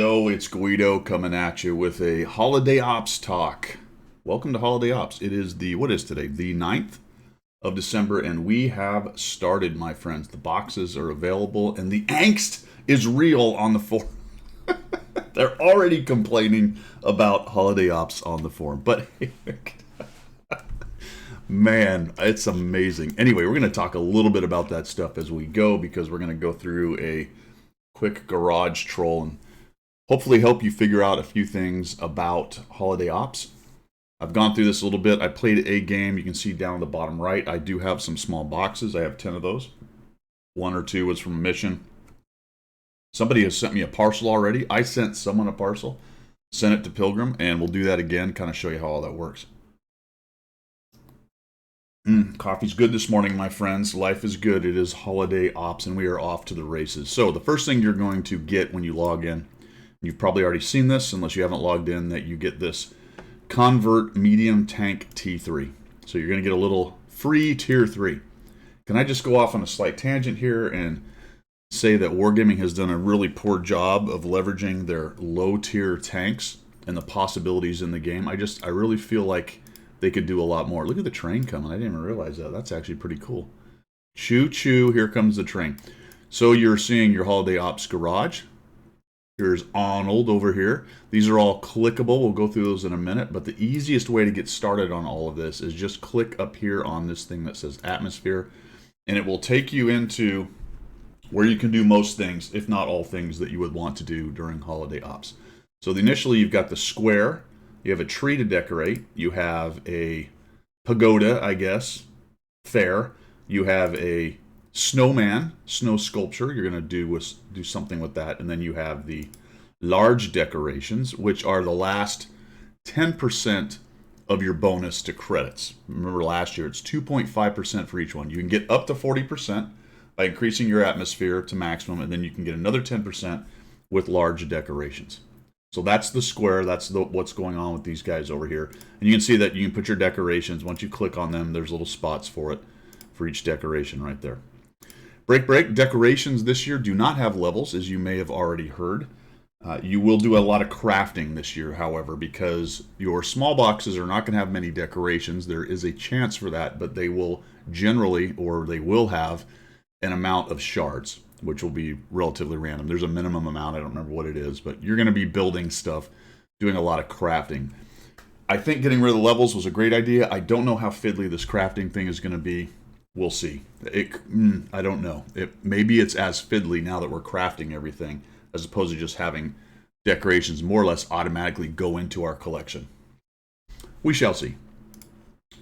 Yo, it's Guido coming at you with a Holiday Ops talk. Welcome to Holiday Ops. It is what is today? The 9th of December, and we have started, my friends. The boxes are available, and the angst is real on the forum. They're already complaining about Holiday Ops on the forum, but man, it's amazing. Anyway, we're going to talk a little bit about that stuff as we go, because we're going to go through a quick garage troll and hopefully help you figure out a few things about Holiday Ops. I've gone through this a little bit. I played a game. You can see down the bottom right, I do have some small boxes. I have 10 of those. 1 or 2 was from a mission. Somebody has sent me a parcel already. I sent someone a parcel, sent it to Pilgrim, and we'll do that again, kind of show you how all that works. Coffee's good this morning, my friends. Life is good. It is Holiday Ops, and we are off to the races. So the first thing you're going to get when you log in, you've probably already seen this, unless you haven't logged in, that you get this Convert Medium Tank T3. So you're going to get a little free Tier 3. Can I just go off on a slight tangent here and say that Wargaming has done a really poor job of leveraging their low-tier tanks and the possibilities in the game? I really feel like they could do a lot more. Look at the train coming. I didn't even realize that. That's actually pretty cool. Choo-choo, here comes the train. So you're seeing your Holiday Ops garage. Here's Arnold over here. These are all clickable. We'll go through those in a minute. But the easiest way to get started on all of this is just click up here on this thing that says Atmosphere. And it will take you into where you can do most things, if not all things, that you would want to do during Holiday Ops. So initially you've got the square. You have a tree to decorate. You have a pagoda, I guess, fair. You have a snowman, snow sculpture. You're going to do something with that. And then you have the large decorations, which are the last 10% of your bonus to credits. Remember last year, it's 2.5% for each one. You can get up to 40% by increasing your atmosphere to maximum, and then you can get another 10% with large decorations. So that's the square. That's what's going on with these guys over here. And you can see that you can put your decorations. Once you click on them, there's little spots for it, for each decoration right there. Break. Decorations this year do not have levels, as you may have already heard. You will do a lot of crafting this year, however, because your small boxes are not going to have many decorations. There is a chance for that, but they will generally, or they will have an amount of shards, which will be relatively random. There's a minimum amount. I don't remember what it is, but you're going to be building stuff, doing a lot of crafting. I think getting rid of the levels was a great idea. I don't know how fiddly this crafting thing is going to be. We'll see. I don't know. Maybe it's as fiddly now that we're crafting everything, as opposed to just having decorations more or less automatically go into our collection. We shall see.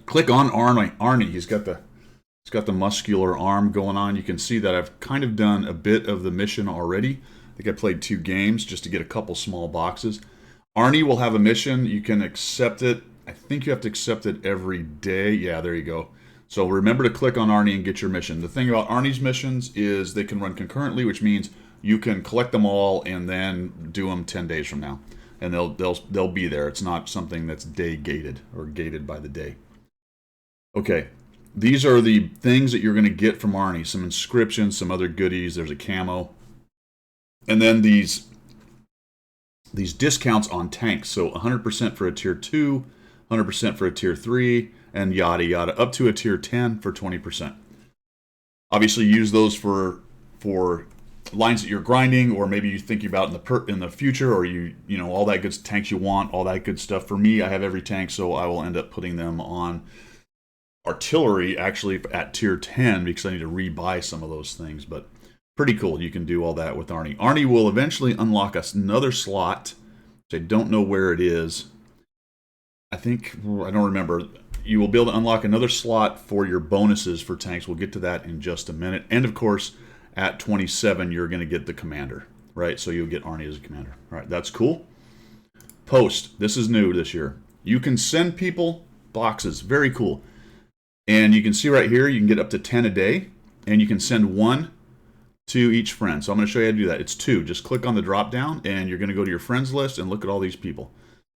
Click on Arnie. He's got the muscular arm going on. You can see that I've kind of done a bit of the mission already. I think I played 2 games just to get a couple small boxes. Arnie will have a mission. You can accept it. I think you have to accept it every day. Yeah, there you go. So remember to click on Arnie and get your mission. The thing about Arnie's missions is they can run concurrently, which means you can collect them all and then do them 10 days from now. And they'll be there. It's not something that's day gated or gated by the day. Okay. These are the things that you're going to get from Arnie. Some inscriptions, some other goodies. There's a camo. And then these discounts on tanks. So 100% for a Tier 2, 100% for a Tier 3, and yada yada, up to a Tier 10 for 20%. Obviously use those for lines that you're grinding, or maybe you think about in the future, or you know all that good tanks you want, all that good stuff. For me, I have every tank, so I will end up putting them on artillery actually at Tier 10 because I need to rebuy some of those things. But pretty cool. You can do all that with Arnie. Arnie will eventually unlock us another slot, which I don't know where it is. I don't remember. You will be able to unlock another slot for your bonuses for tanks. We'll get to that in just a minute. And of course, at 27, you're going to get the commander, right? So you'll get Arnie as a commander. All right, that's cool. Post. This is new this year. You can send people boxes. Very cool. And you can see right here, you can get up to 10 a day, and you can send 1 to each friend. So I'm going to show you how to do that. It's 2. Just click on the drop down, and you're going to go to your friends list and look at all these people.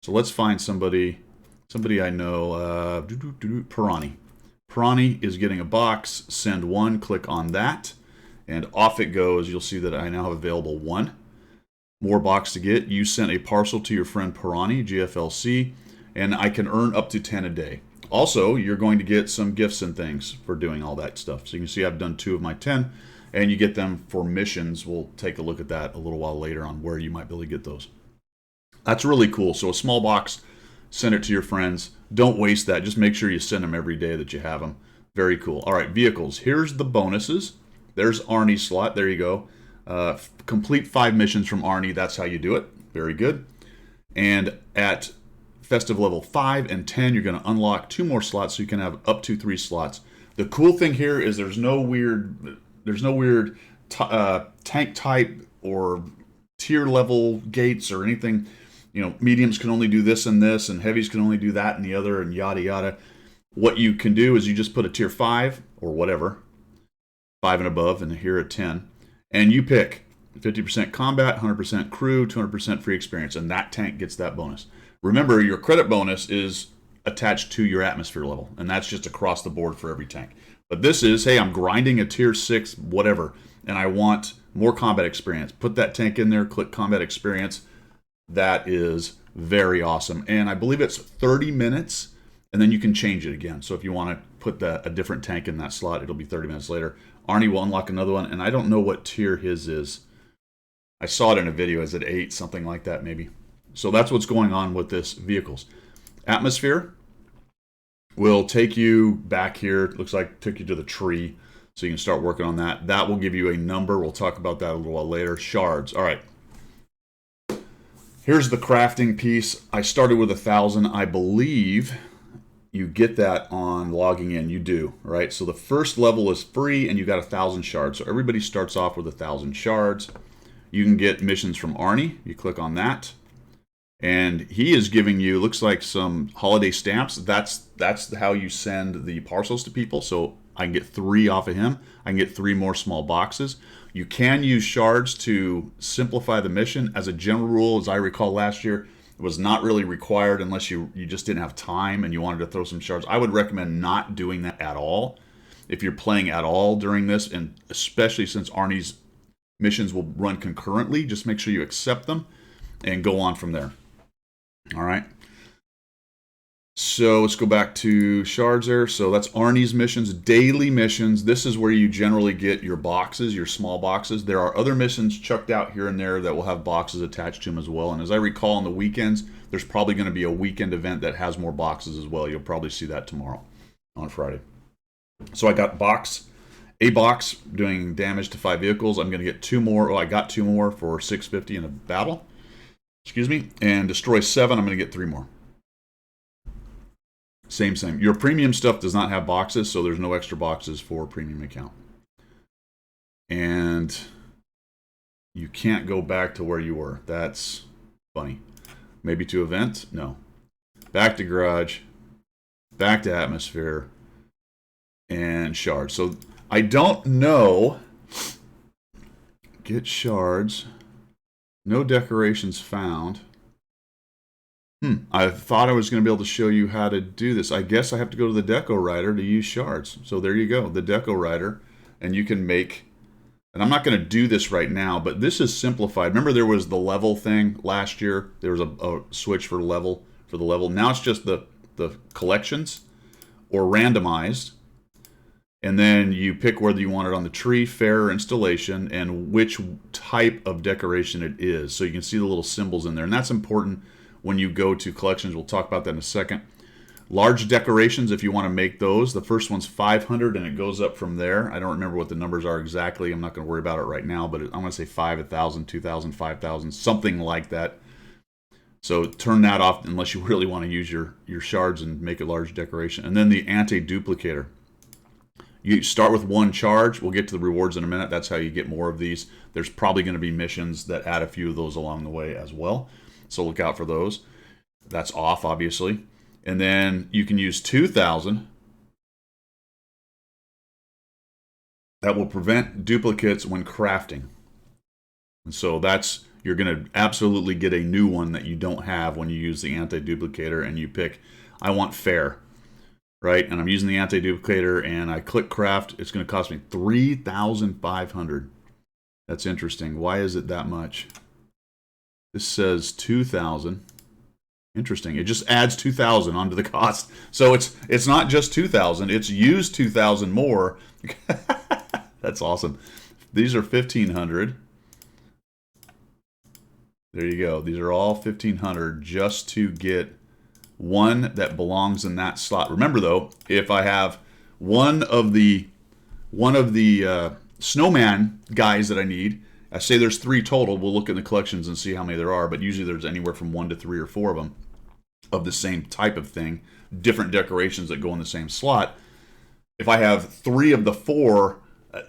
So let's find somebody I know, Pirani. Pirani is getting a box. Send 1. Click on that, and off it goes. You'll see that I now have available 1. More box to get. You sent a parcel to your friend Pirani, GFLC, and I can earn up to 10 a day. Also, you're going to get some gifts and things for doing all that stuff. So you can see I've done 2 of my 10, and you get them for missions. We'll take a look at that a little while later on where you might be able to get those. That's really cool. So a small box, send it to your friends. Don't waste that. Just make sure you send them every day that you have them. Very cool. All right, vehicles. Here's the bonuses. There's Arnie's slot. There you go. Complete 5 missions from Arnie. That's how you do it. Very good. And at Festive level 5 and 10, you're going to unlock 2 more slots, so you can have up to 3 slots. The cool thing here is there's no weird tank type or tier level gates or anything. You know, mediums can only do this, and heavies can only do that and the other, and yada yada. What you can do is you just put a tier 5 or whatever, 5 and above, and here a 10, and you pick 50% combat, 100% crew, 200% free experience, and that tank gets that bonus. Remember, your credit bonus is attached to your atmosphere level, and that's just across the board for every tank. But this is, hey, I'm grinding a tier 6 whatever, and I want more combat experience. Put that tank in there, click combat experience. That is very awesome. And I believe it's 30 minutes, and then you can change it again. So if you want to put a different tank in that slot, it'll be 30 minutes later. Arnie will unlock another one, and I don't know what tier his is. I saw it in a video. Is it 8, something like that maybe? So that's what's going on with this vehicles. Atmosphere will take you back here. Looks like took you to the tree, so you can start working on that. That will give you a number. We'll talk about that a little while later. Shards. All right. Here's the crafting piece. I started with 1,000. I believe you get that on logging in. You do, right? So the first level is free, and you got 1,000 shards. So everybody starts off with 1,000 shards. You can get missions from Arnie. You click on that. And he is giving you, looks like some holiday stamps. That's how you send the parcels to people. So I can get 3 off of him. I can get 3 more small boxes. You can use shards to simplify the mission. As a general rule, as I recall last year, it was not really required unless you just didn't have time and you wanted to throw some shards. I would recommend not doing that at all if you're playing at all during this, and especially since Arnie's missions will run concurrently. Just make sure you accept them and go on from there. All right. So let's go back to shards there. So that's Arnie's missions, daily missions. This is where you generally get your boxes, your small boxes. There are other missions chucked out here and there that will have boxes attached to them as well. And as I recall on the weekends, there's probably going to be a weekend event that has more boxes as well. You'll probably see that tomorrow on Friday. So I got a box doing damage to 5 vehicles. I'm going to get 2 more. Oh, I got 2 more for 650 in a battle. Excuse me. And destroy 7. I'm going to get 3 more. Same. Your premium stuff does not have boxes, so there's no extra boxes for premium account. And you can't go back to where you were. That's funny. Maybe to event? No. Back to garage. Back to atmosphere. And shards. So I don't know. Get shards. No decorations found. I thought I was going to be able to show you how to do this. I guess I have to go to the Deco Writer to use shards. So there you go, the Deco Writer. And you can make, and I'm not going to do this right now, but this is simplified. Remember there was the level thing last year? There was a switch for the level. Now it's just the collections or randomized. And then you pick whether you want it on the tree, fair, or installation, and which type of decoration it is. So you can see the little symbols in there. And that's important when you go to collections. We'll talk about that in a second. Large decorations, if you want to make those, the first one's 500 and it goes up from there. I don't remember what the numbers are exactly. I'm not going to worry about it right now, but I'm going to say 5, 1,000, 2,000, 5,000, something like that. So turn that off unless you really want to use your shards and make a large decoration. And then the Anti-Duplicator. You start with 1 charge. We'll get to the rewards in a minute. That's how you get more of these. There's probably going to be missions that add a few of those along the way as well. So look out for those. That's off, obviously. And then you can use 2,000. That will prevent duplicates when crafting. And so you're going to absolutely get a new one that you don't have when you use the Anti-Duplicator and you pick, I want fair, right? And I'm using the Anti-Duplicator and I click craft. It's going to cost me 3,500. That's interesting. Why is it that much? This says 2,000. Interesting. It just adds 2,000 onto the cost. So it's not just 2,000. It's used 2,000 more. That's awesome. These are 1,500. There you go. These are all 1,500 just to get one that belongs in that slot. Remember though, if I have one of the snowman guys that I need, I say there's 3 total. We'll look in the collections and see how many there are, but usually there's anywhere from 1 to 3 or 4 of them of the same type of thing, different decorations that go in the same slot. If I have 3 of the 4,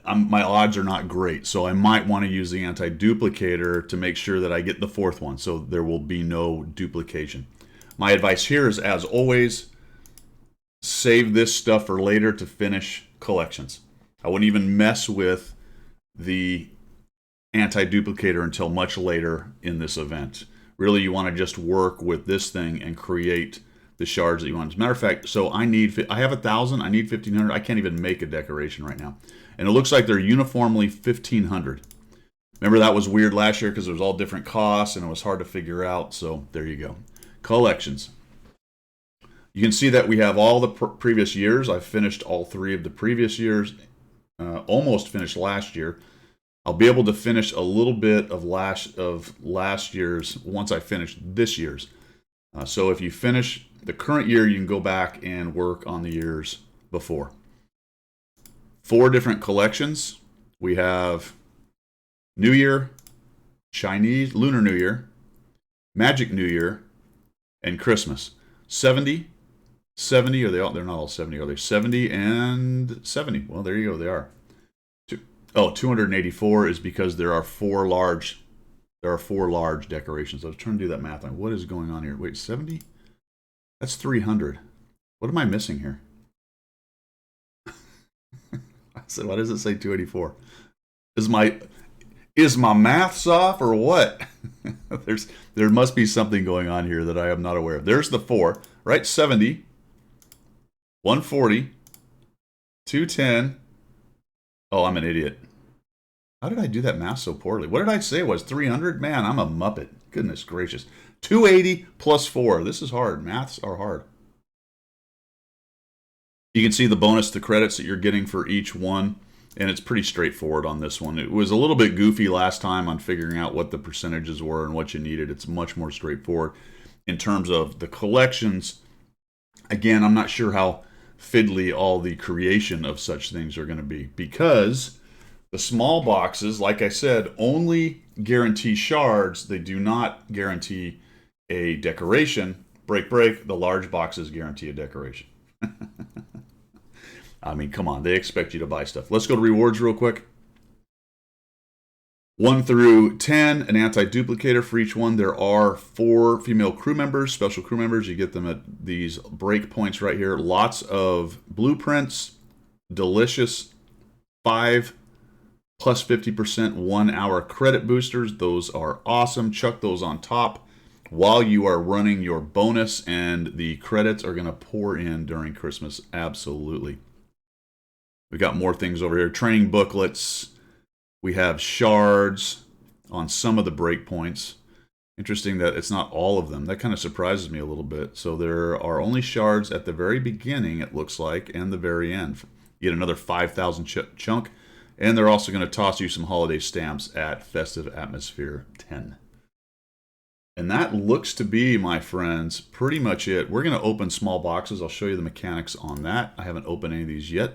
my odds are not great, so I might want to use the Anti-Duplicator to make sure that I get the 4th one, so there will be no duplication. My advice here is, as always, save this stuff for later to finish collections. I wouldn't even mess with the Anti-Duplicator until much later in this event. Really, you want to just work with this thing and create the shards that you want. As a matter of fact, so I have 1,000, I need 1,500. I can't even make a decoration right now. And it looks like they're uniformly 1,500. Remember that was weird last year because it was all different costs and it was hard to figure out. So there you go. Collections. You can see that we have all the previous years. I've finished all 3 of the previous years. Almost finished last year. I'll be able to finish a little bit of last year's once I finish this year's. So if you finish the current year, you can go back and work on the years before. 4 different collections. We have New Year, Chinese, Lunar New Year, Magic New Year, and Christmas. 70, are they all? They're not all 70, are they? 70 and 70. Well, there you go, they are. 284 is because there are 4 large decorations. I was trying to do that math. What is going on here? Wait, 70? That's 300. What am I missing here? So why does it say 284? Is my maths off or what? There must be something going on here that I am not aware of. There's the 4, right? 70, 140, 210. Oh, I'm an idiot. How did I do that math so poorly? What did I say it was? 300? Man, I'm a muppet. Goodness gracious. 280 plus 4. This is hard. Maths are hard. You can see the bonus, the credits that you're getting for each one, and it's pretty straightforward on this one. It was a little bit goofy last time on figuring out what the percentages were and what you needed. It's much more straightforward. In terms of the collections, again, I'm not sure how fiddly all the creation of such things are going to be, because the small boxes, like I said, only guarantee shards. They do not guarantee a decoration. Break, the large boxes guarantee a decoration. I mean, come on, they expect you to buy stuff. Let's go to rewards real quick. 1 through 10, an anti-duplicator for each one. There are 4 female crew members, special crew members. You get them at these break points right here. Lots of blueprints, delicious 5 plus 50% 1-hour credit boosters. Those are awesome. Chuck those on top while you are running your bonus, and the credits are going to pour in during Christmas. Absolutely. We got more things over here. Training booklets. We have shards on some of the breakpoints. Interesting that it's not all of them. That kind of surprises me a little bit. So there are only shards at the very beginning, it looks like, and the very end. You get another 5,000 chunk. And they're also going to toss you some holiday stamps at Festive Atmosphere 10. And that looks to be, my friends, pretty much it. We're going to open small boxes. I'll show you the mechanics on that. I haven't opened any of these yet.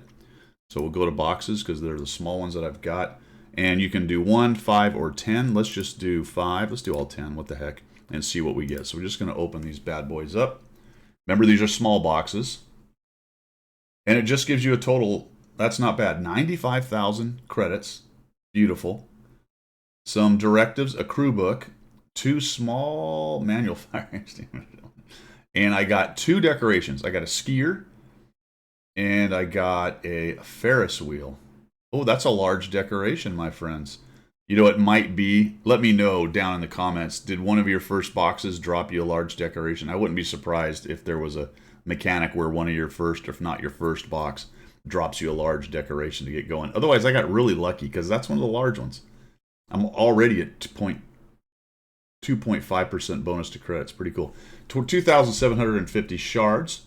So we'll go to boxes because they're the small ones that I've got. And you can do 1, 5, or 10. Let's just do 5. Let's do all 10. What the heck? And see what we get. So we're just going to open these bad boys up. Remember, these are small boxes. And it just gives you a total, that's not bad, 95,000 credits. Beautiful. Some directives, a crew book, 2 small manual fire extinguishers. And I got 2 decorations. I got a skier. And I got a Ferris wheel. Oh, that's a large decoration, my friends. You know, it might be. Let me know down in the comments. Did one of your first boxes drop you a large decoration? I wouldn't be surprised if there was a mechanic where one of your first, if not your first box, drops you a large decoration to get going. Otherwise, I got really lucky because that's one of the large ones. I'm already at 2.5% bonus to credits. Pretty cool. 2,750 shards.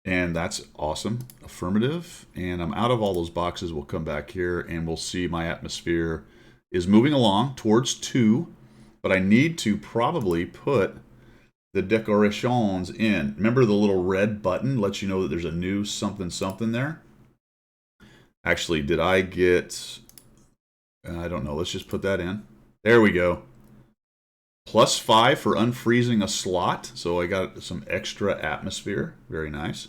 And that's awesome. Affirmative. And I'm out of all those boxes. We'll come back here and we'll see my atmosphere is moving along towards 2. But I need to probably put the decorations in. Remember the little red button lets you know that there's a new something something there? Actually, did I get... I don't know. Let's just put that in. There we go. +5 for unfreezing a slot. So I got some extra atmosphere. Very nice.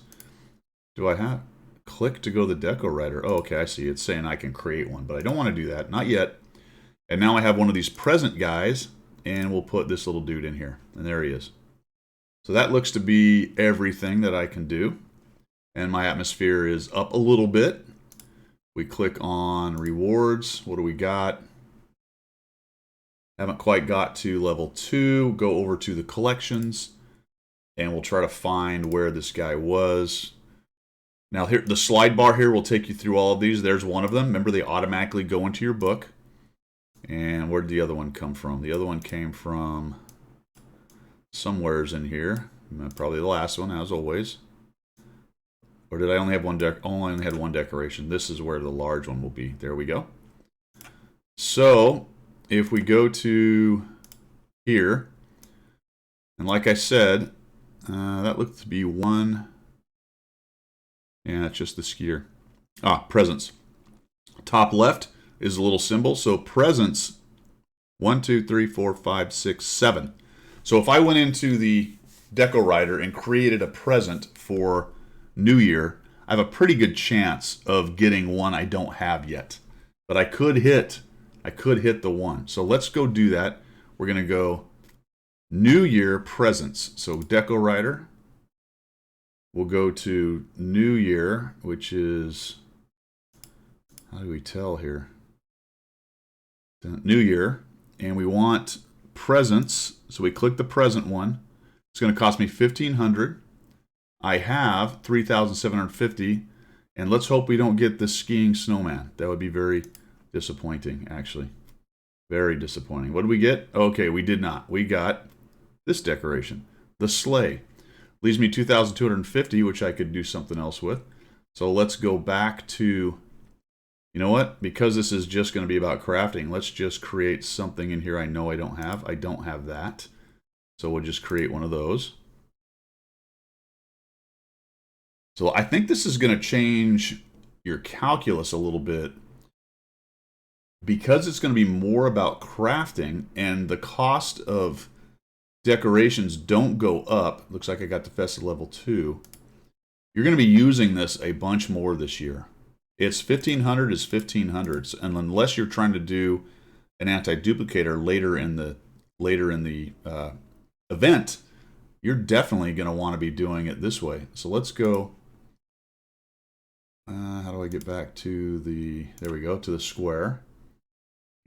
Do I have... Click to go to the deco writer. Oh, okay, I see. It's saying I can create one, but I don't want to do that. Not yet. And now I have one of these present guys, and we'll put this little dude in here. And there he is. So that looks to be everything that I can do. And my atmosphere is up a little bit. We click on rewards. What do we got? Haven't quite got to level 2. Go over to the collections. And we'll try to find where this guy was. Now here, the slide bar here will take you through all of these. There's one of them. Remember, they automatically go into your book. And where did the other one come from? The other one came from somewheres in here. Probably the last one, as always. Or did I only have one only had one decoration? This is where the large one will be. There we go. So if we go to here, and like I said, that looks to be 1. Yeah, it's just the skier. Presents. Top left is a little symbol. So presents, 1, 2, 3, 4, 5, 6, 7. So if I went into the deco writer and created a present for New Year, I have a pretty good chance of getting one I don't have yet. But I could hit the 1. So let's go do that. We're going to go New Year presents. So deco writer. We'll go to New Year, which is, how do we tell here? New Year. And we want presents. So we click the present one. It's going to cost me $1,500. I have 3,750. And let's hope we don't get the skiing snowman. That would be very disappointing, actually. Very disappointing. What did we get? Okay, we did not. We got this decoration, the sleigh. Leaves me 2,250, which I could do something else with. So let's go back to, you know what? Because this is just going to be about crafting, let's just create something in here I know I don't have. I don't have that. So we'll just create one of those. So I think this is going to change your calculus a little bit, because it's going to be more about crafting, and the cost of decorations don't go up. Looks like I got the Festive level 2. You're going to be using this a bunch more this year. It's 1,500 is 1,500, and unless you're trying to do an anti-duplicator later in the event, you're definitely going to want to be doing it this way. So let's go. How do I get back to the? There we go, to the square.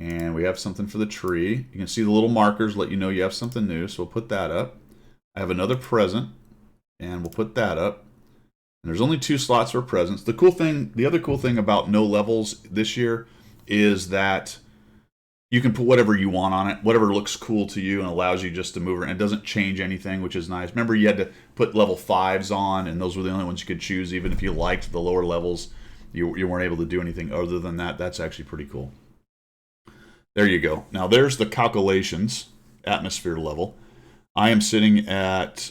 And we have something for the tree. You can see the little markers let you know you have something new. So we'll put that up. I have another present, and we'll put that up. And there's only 2 slots for presents. The other cool thing about no levels this year is that you can put whatever you want on it, whatever looks cool to you, and allows you just to move it. And it doesn't change anything, which is nice. Remember, you had to put level 5s on, and those were the only ones you could choose. Even if you liked the lower levels, you weren't able to do anything other than that. That's actually pretty cool. There you go. Now there's the calculations, atmosphere level. I am sitting at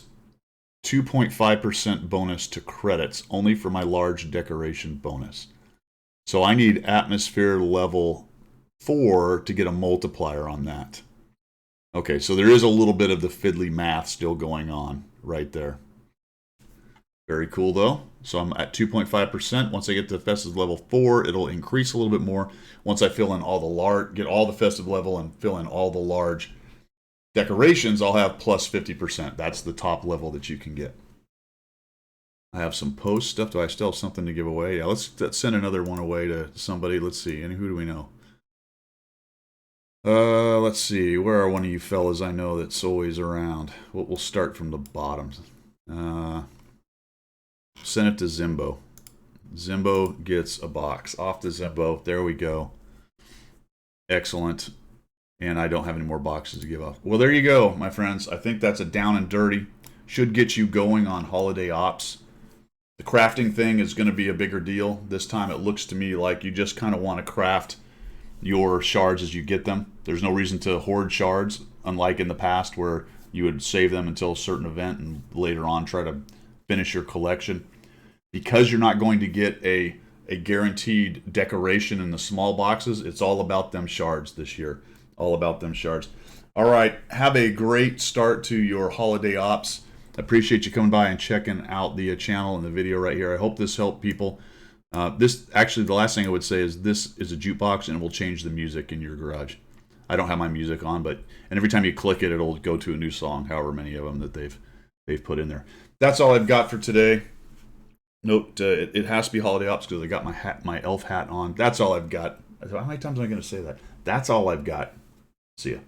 2.5% bonus to credits, only for my large decoration bonus. So I need atmosphere level 4 to get a multiplier on that. Okay, so there is a little bit of the fiddly math still going on right there. Very cool though. So I'm at 2.5%. Once I get to Festive level 4, it'll increase a little bit more. Once I fill in all the large, get all the Festive level and fill in all the large decorations, I'll have plus 50%. That's the top level that you can get. I have some post stuff. Do I still have something to give away? Yeah, let's send another one away to somebody. Let's see. And who do we know? Let's see. Where are one of you fellas I know that's always around? We'll start from the bottom. Send it to Zimbo. Zimbo gets a box. Off to Zimbo. There we go. Excellent. and I don't have any more boxes to give off. Well, there you go, my friends. I think that's a down and dirty. Should get you going on holiday ops. The crafting thing is going to be a bigger deal. This time it looks to me like you just kind of want to craft your shards as you get them. There's no reason to hoard shards, unlike in the past where you would save them until a certain event and later on try to finish your collection. Because you're not going to get a guaranteed decoration in the small boxes, it's all about them shards this year. All about them shards. All right, have a great start to your holiday ops. I appreciate you coming by and checking out the channel and the video right here. I hope this helped people. This actually, the last thing I would say is this is a jukebox and it will change the music in your garage. I don't have my music on, and every time you click it, it'll go to a new song, however many of them that they've put in there. That's all I've got for today. Note, it has to be holiday ops because I got my elf hat on. That's all I've got. How many times am I going to say that? That's all I've got. See ya.